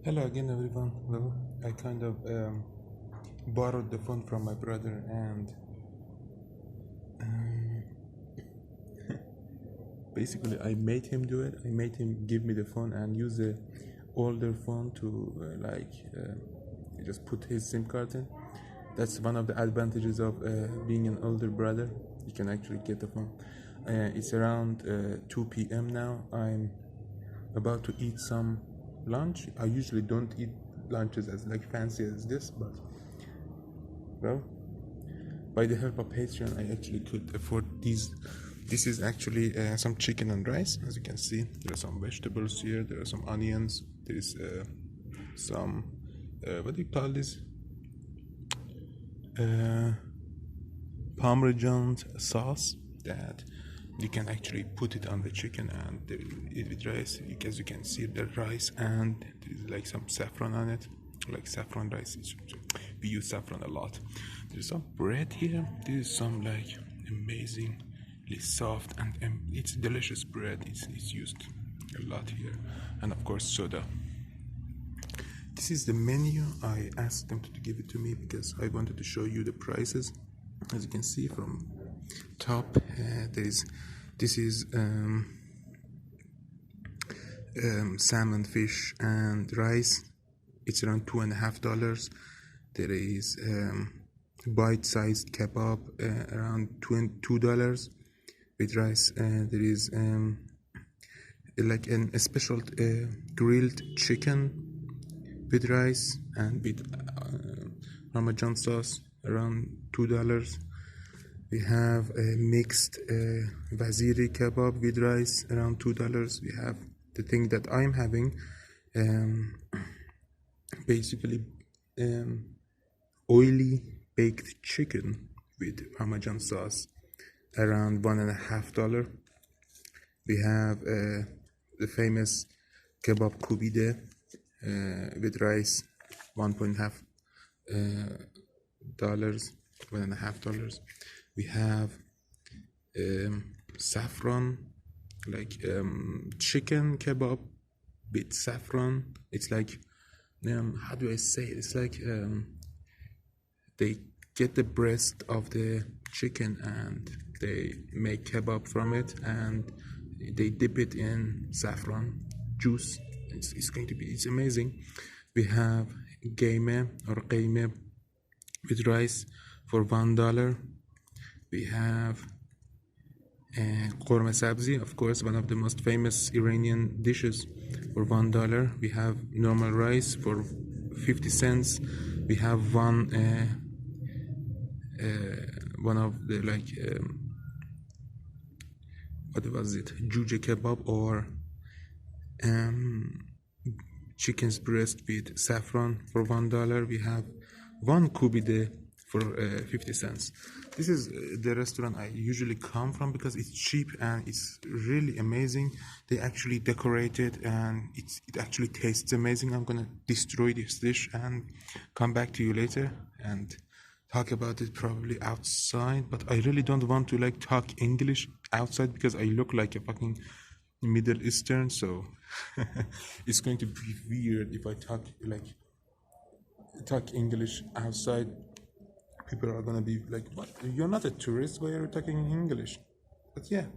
Hello again, everyone. Well, I kind of borrowed the phone from my brother, and um, basically, I made him do it. I made him give me the phone and use the older phone to just put his SIM card in. That's one of the advantages of being an older brother. You can actually get the phone. It's around 2 p.m. now. I'm about to eat some lunch. I usually don't eat lunches as like fancy as this, but well, by the help of Patreon, I actually could afford these. This is actually some chicken and rice. As you can see, there are some vegetables here. There are some onions. There is some what do you call this? Parmesan sauce that you can actually put it on the chicken and eat with rice. As you can see, the rice and there is like some saffron on it, like saffron rice. We use saffron a lot. There's some bread here. There's some like amazingly soft and it's delicious bread. It's used a lot here, and of course soda. This is the menu. I asked them to give it to me because I wanted to show you the prices. As you can see from top, this is salmon, fish, and rice. It's around $2.50. There is bite-sized kebab around $2 with rice. There is like a special grilled chicken with rice and with Parmesan sauce around $2. We have a mixed vaziri kebab with rice around $2. We have the thing that I'm having, basically oily baked chicken with Parmesan sauce around $1.50. We have the famous kebab kubide with rice, $1.50. We have saffron, like chicken kebab with saffron. It's like how do I say it? It's like they get the breast of the chicken and they make kebab from it and they dip it in saffron juice. It's amazing. We have gaime or qaime with rice for $1. We have korma sabzi, of course, one of the most famous Iranian dishes, for $1. We have normal rice for 50 cents. We have one of the like what was it? Juje kebab or chicken's breast with saffron for $1. We have one kubide for 50 cents. This is the restaurant I usually come from because it's cheap and it's really amazing. They actually decorate it and it actually tastes amazing. I'm gonna destroy this dish and come back to you later and talk about it probably outside, but I really don't want to like talk English outside because I look like a fucking Middle Eastern, so it's going to be weird if I talk English outside. People are gonna be like, "What? You're not a tourist. Why are you talking English?" But yeah,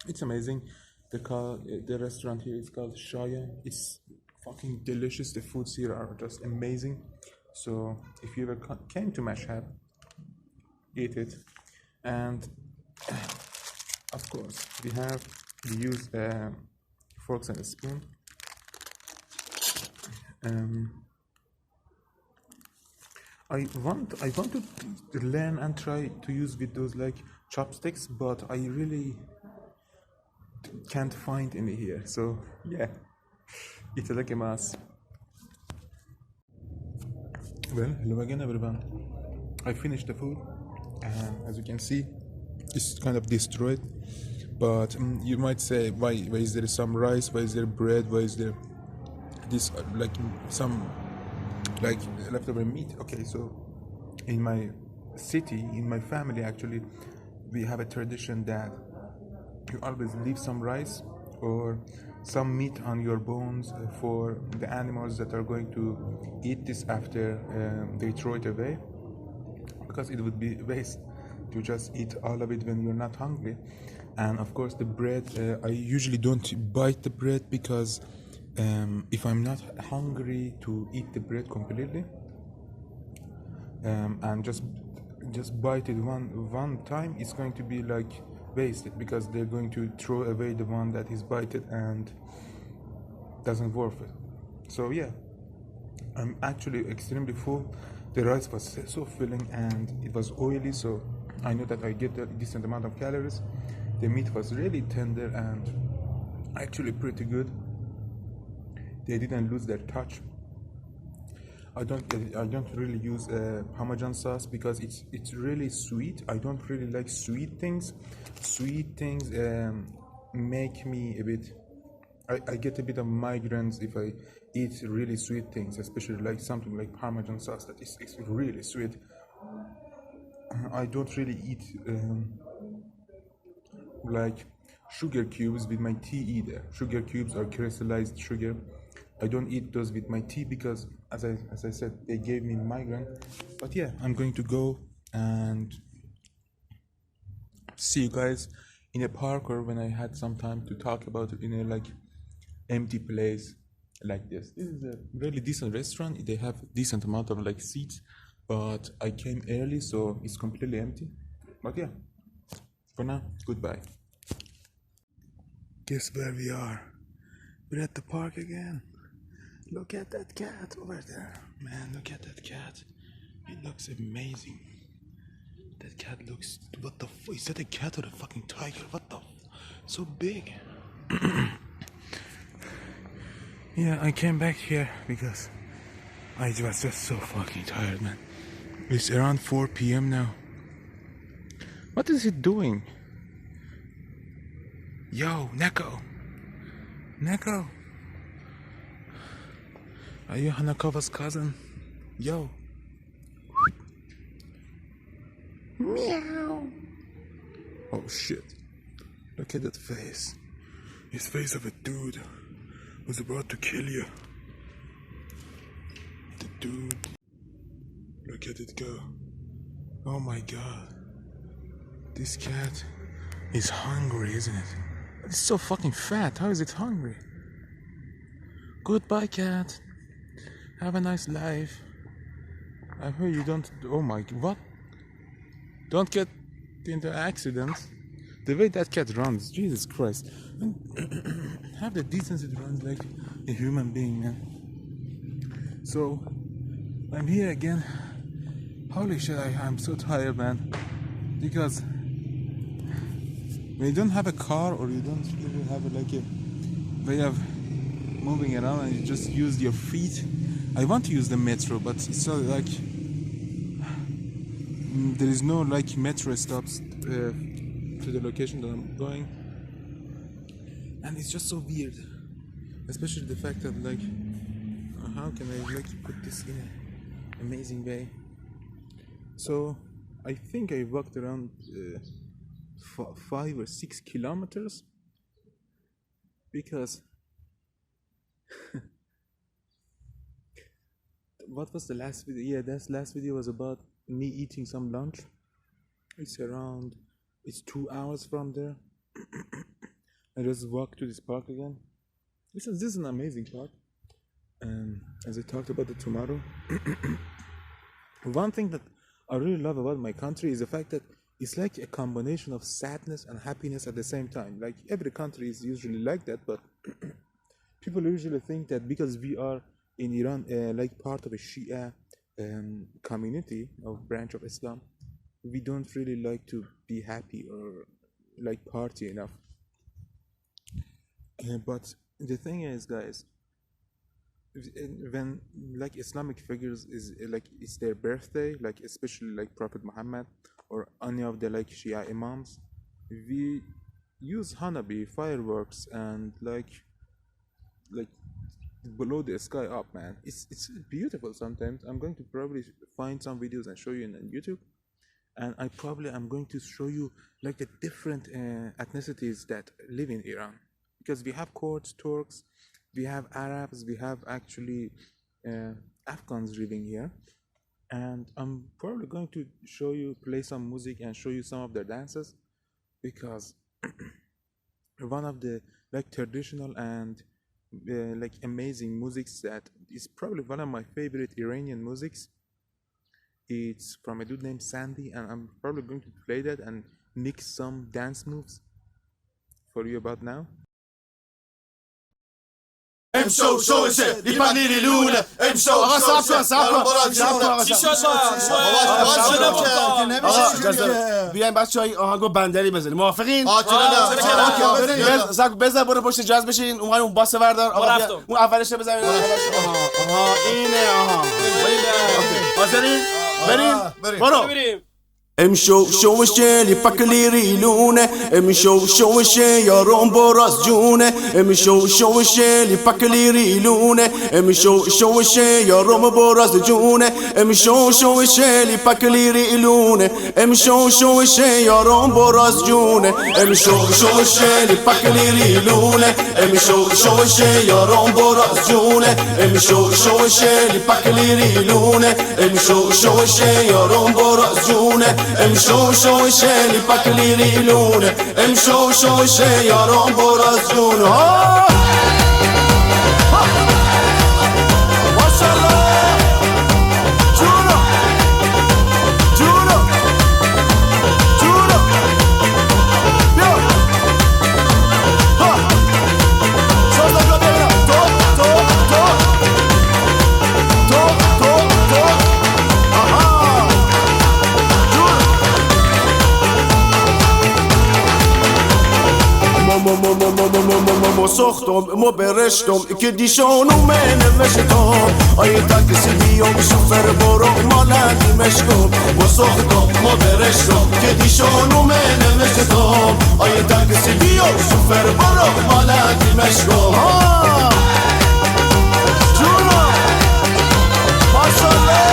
it's amazing. The restaurant here is called Shaya. It's fucking delicious. The foods here are just amazing. So if you ever came to Mashhad, eat it. And of course, we use forks and a spoon. I want to learn and try to use with those like chopsticks, but I really can't find any here. So yeah, itadakimasu. Well, hello again, everyone. I finished the food, and as you can see, it's kind of destroyed. But you might say, why is there some rice? Why is there bread? Why is there this like some like leftover meat? Okay, so in my city, in my family, actually, we have a tradition that you always leave some rice or some meat on your bones for the animals that are going to eat this after they throw it away, because it would be waste to just eat all of it when you're not hungry. And of course the bread, I usually don't bite the bread because if I'm not hungry to eat the bread completely, and just bite it one time, it's going to be like wasted, because they're going to throw away the one that is bited and doesn't worth it. So yeah, I'm actually extremely full. The rice was so filling and it was oily, so I know that I get a decent amount of calories. The meat was really tender and actually pretty good. They didn't lose their touch. I don't really use Parmesan sauce because it's really sweet. I don't really like sweet things. Sweet things make me a bit. I get a bit of migraines if I eat really sweet things, especially like something like Parmesan sauce that is really sweet. I don't really eat like sugar cubes with my tea either. Sugar cubes or crystallized sugar. I don't eat those with my tea because, as I said, they gave me migraine. But yeah, I'm going to go and see you guys in a park, or when I had some time to talk about it in a like empty place like this. This is a really decent restaurant. They have decent amount of like seats, but I came early, so it's completely empty. But yeah, for now, goodbye. Guess where we are? We're at the park again. Look at that cat over there. Man, look at that cat. It looks amazing. That cat looks... What the fuck? Is that a cat or a fucking tiger? What the... So big. Yeah, I came back here because I was just so fucking tired, man. It's around 4 p.m. now. What is it doing? Yo, Neko. Neko. Are you Hanakova's cousin? Yo. Meow. Oh shit. Look at that face. His face of a dude who's about to kill you. The dude. Look at it go. Oh my god. This cat is hungry, isn't it? It's so fucking fat. How is it hungry? Goodbye, cat. Have a nice life. I heard you don't... Oh my... What? Don't get into accidents. The way that cat runs, Jesus Christ. Have the decency to run like a human being, man. So, I'm here again. Holy shit, I'm so tired, man. Because when you don't have a car, or you don't even have like a way of moving around and you just use your feet. I want to use the metro, but it's so like there is no like metro stops to the location that I'm going, and it's just so weird, especially the fact that like how can I like put this in an amazing way. So I think I walked around 5 or 6 kilometers, because what was the last video? Yeah, that last video was about me eating some lunch. It's 2 hours from there. I just walked to this park again. This is an amazing park. As I talked about it tomorrow, one thing that I really love about my country is the fact that it's like a combination of sadness and happiness at the same time. Like every country is usually like that, but people usually think that because we are in Iran, like part of a Shia community of branch of Islam, we don't really like to be happy or like party enough. But the thing is, guys, when like Islamic figures is like it's their birthday, like especially like Prophet Muhammad or any of the like Shia imams, we use Hanabi fireworks and like below the sky up, man. It's beautiful. Sometimes I'm going to probably find some videos and show you on YouTube, and I'm going to show you like the different ethnicities that live in Iran. because we have Kurds, Turks, we have Arabs, we have actually uh, Afghans living here. And I'm probably going to show you, play some music and show you some of their dances, because one of the like traditional and like amazing musics that is probably one of my favorite Iranian musics. It's from a dude named Sandy, and I'm probably going to play that and mix some dance moves for you about now. امشو شوشه ریپنیری لونه امشو بیاین بچه‌ها آهنگو بندری بزنیم. موافقین؟ بزن برو پشت جاز بشین. اون باس وردار. اون اولش بزنین. آها اینه. آها حاضرین؟ بریم. برو. امشو شوشه لیپکلی ریلونه امشو شوشه یارم براز جونه امشو شوشه لیپکلی ریلونه امشو شوشه یارم براز جونه امشو شوشه لیپکلی ریلونه امشو شوشه یارم براز جونه امشو شوشه لیپکلی ریلونه امشو شوشه یارم براز جونه امشو شوشه لیپکلی ریلونه امشو شوشه یارم براز جونه امشو شوشه لیپکلی ریلونه امشو شوشه یارم براز جونه سختم مو برشتم که دیشانو نوشتم آیه تاکسی بیام شوفر برو مالندی مشکم مو سختم مو برشتم که دیشانو نوشتم آیه تاکسی بیام شوفر برو مالندی مشکم جونو ماشالله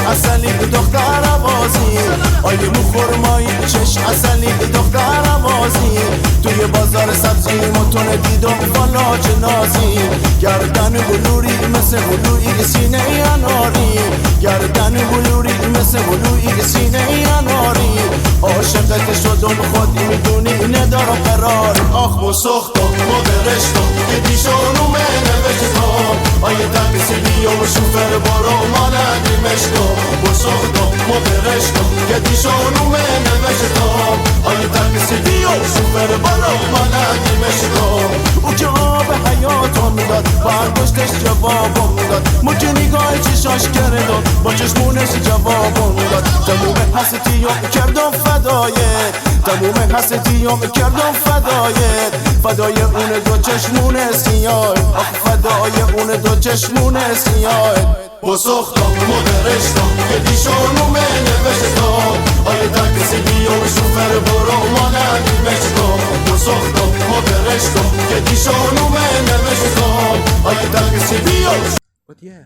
اصلی دختر بازی آیه مخورمایی چش اصلی دختر بازی توی بازار سبزی متون دیدم والا جنازی گردن بلوری مثل بلوی سینه اناری گردن بلوری مثل بلوی سینه اناری عاشقت شدم خود میدونی ندارم قرار آخ و سختم و برشتم که دیشانو نوشتم آیه تاکسی بیام شوفر برو مالندی مشتم و سختم و برشتم که دیشانو نوشتم آیه تاکسی بیام شوفر برو مالندی مشتم او که آب حیاتم داد برداشتش جوابم داد مجه نگاه چشاش کردم با چشمونش جوابم داد تموم حسیتیم کردم فدایت تموم حسیتیم کردم فدایت فدای اون دو چشمون سیاه آخ فدای اون دو چشمون سیاه با سختم و برشتم که دیشانو نوشتم آیه تاکسی بیام شوفر برو مالندی مشتم با سختم و برشتم که دیشانو نوشتم آیه تاکسی بیام. But yeah,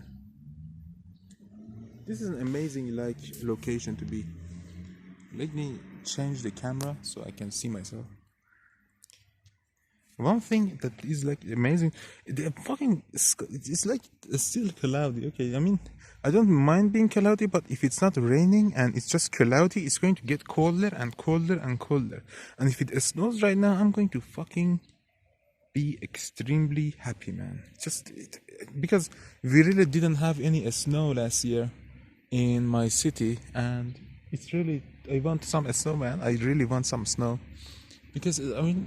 this is an amazing like location to be. Let me change the camera so I can see myself. One thing that is like amazing, the fucking it's like still cloudy. Okay, I mean I don't mind being cloudy, but if it's not raining and it's just cloudy, it's going to get colder and colder and colder. And if it snows right now, I'm going to fucking be extremely happy, man. Because we really didn't have any snow last year in my city, and it's really, I want some snow, man. I really want some snow, because I mean,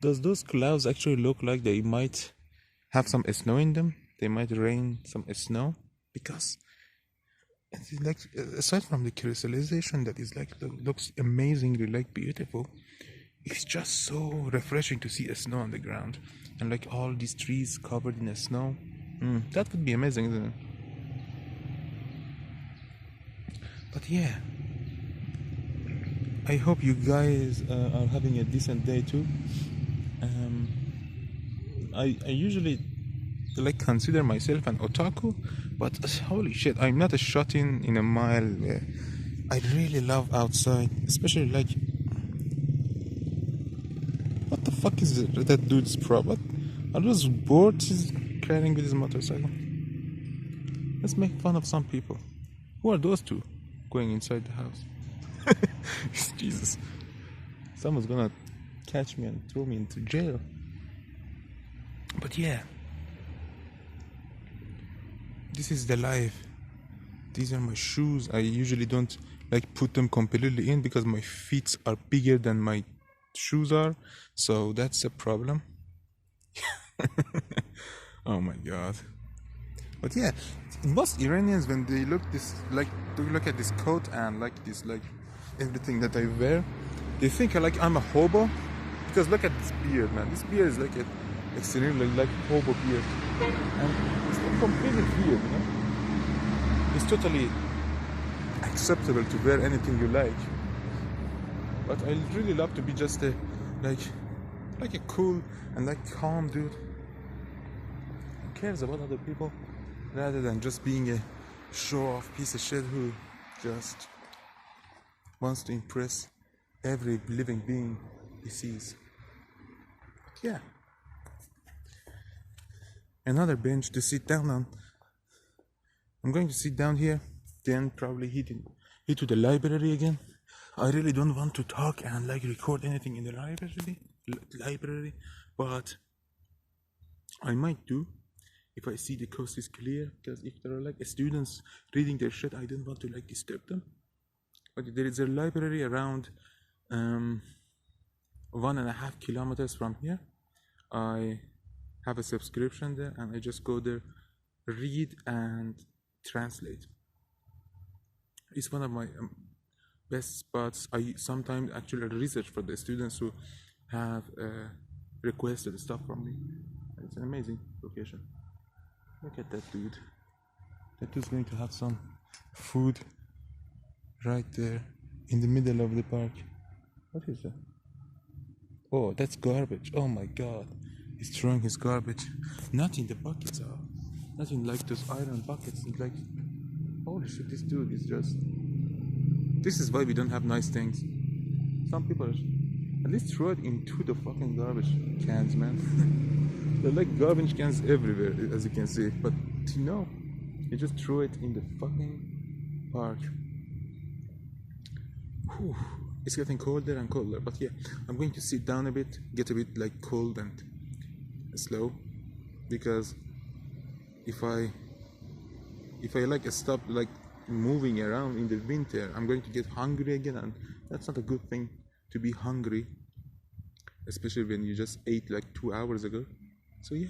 does those clouds actually look like they might have some snow in them? They might rain some snow, because it's like, aside from the crystallization that is like looks amazingly like beautiful, it's just so refreshing to see a snow on the ground and like all these trees covered in snow. That would be amazing, isn't it? But yeah, I hope you guys are having a decent day too. I usually like consider myself an otaku, but holy shit, I'm not a shot in a mile. I really love outside, especially like what the fuck is that dude's problem? Are those boards he's carrying with his motorcycle? Let's make fun of some people. Who are those two going inside the house? Jesus, someone's gonna catch me and throw me into jail. But yeah, this is the life. These are my shoes. I usually don't like put them completely in because my feet are bigger than my shoes are, so that's a problem. Oh my god. But yeah, most Iranians, when they look at this coat and like this, like everything that I wear, they think I'm a hobo, because look at this beard, man. This beard is like a extremely like hobo beard, and it's not completely weird, you know. It's totally acceptable to wear anything you like, but I really love to be just a like a cool and like calm dude who cares about other people rather than just being a show-off piece of shit who just wants to impress every living being he sees. But yeah, another bench to sit down on. I'm going to sit down here, then probably head to the library again. I really don't want to talk and like record anything in the library, but I might do if I see the coast is clear, because if there are like students reading their shit, I don't want to like disturb them. But there is a library around 1.5 kilometers from here. I have a subscription there, and I just go there, read and translate. It's one of my best spots. I sometimes actually research for the students who have requested stuff from me. It's an amazing location. Look at that dude. That dude's going to have some food right there in the middle of the park. What is that? Oh, that's garbage. Oh my god. He's throwing his garbage. Not in the buckets, not in like those iron buckets. It's like, holy shit, this dude is just... This is why we don't have nice things. Some people at least throw it into the fucking garbage cans, man. There are like garbage cans everywhere, as you can see. But you just throw it in the fucking park. Whew. It's getting colder and colder. But yeah, I'm going to sit down a bit, get a bit like cold and slow, because if I like stop like moving around in the winter, I'm going to get hungry again, and that's not a good thing to be hungry, especially when you just ate like 2 hours ago. So yeah,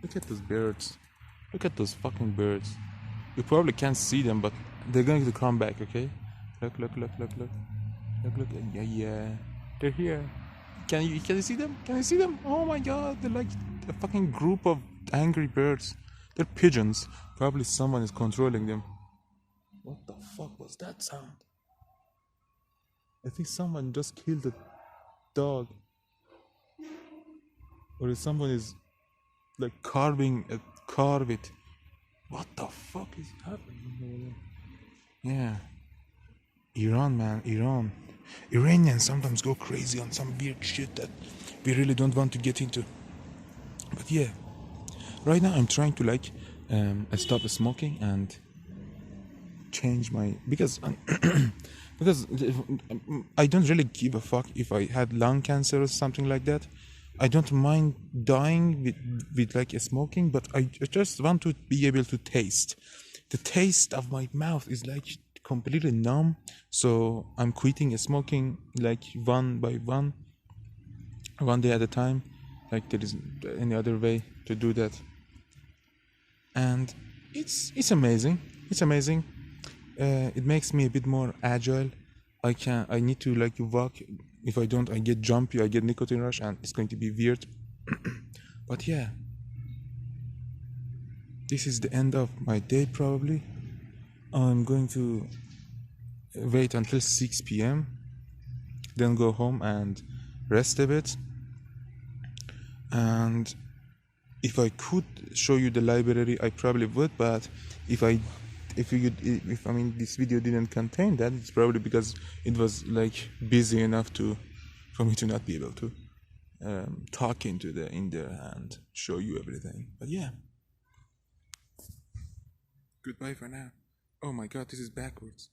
look at those birds. Look at those fucking birds. You probably can't see them, but they're going to come back, okay? Look. Yeah. They're here. Can you see them? Can you see them? Oh my god, they're like a fucking group of angry birds. They're pigeons. Probably someone is controlling them. What the fuck was that sound? I think someone just killed a dog. Or someone is like carve it. What the fuck is happening here? Yeah. Iran, man, Iran. Iranians sometimes go crazy on some weird shit that we really don't want to get into. But yeah, right now I'm trying to like stop smoking and change my because I don't really give a fuck if I had lung cancer or something like that. I don't mind dying with like smoking, but I just want to be able to taste. The taste of my mouth is like completely numb, so I'm quitting smoking like one by one, one day at a time. Like there isn't any other way to do that, and it's amazing. It's amazing. It makes me a bit more agile. I need to like walk. If I don't, I get jumpy. I get nicotine rush, and it's going to be weird. But yeah, this is the end of my day probably. I'm going to wait until 6 p.m. Then go home and rest a bit. And if I could show you the library, I probably would, but if I mean this video didn't contain that, it's probably because it was like busy enough for me to not be able to talk in there and show you everything. But yeah, goodbye for now. Oh my god, this is backwards.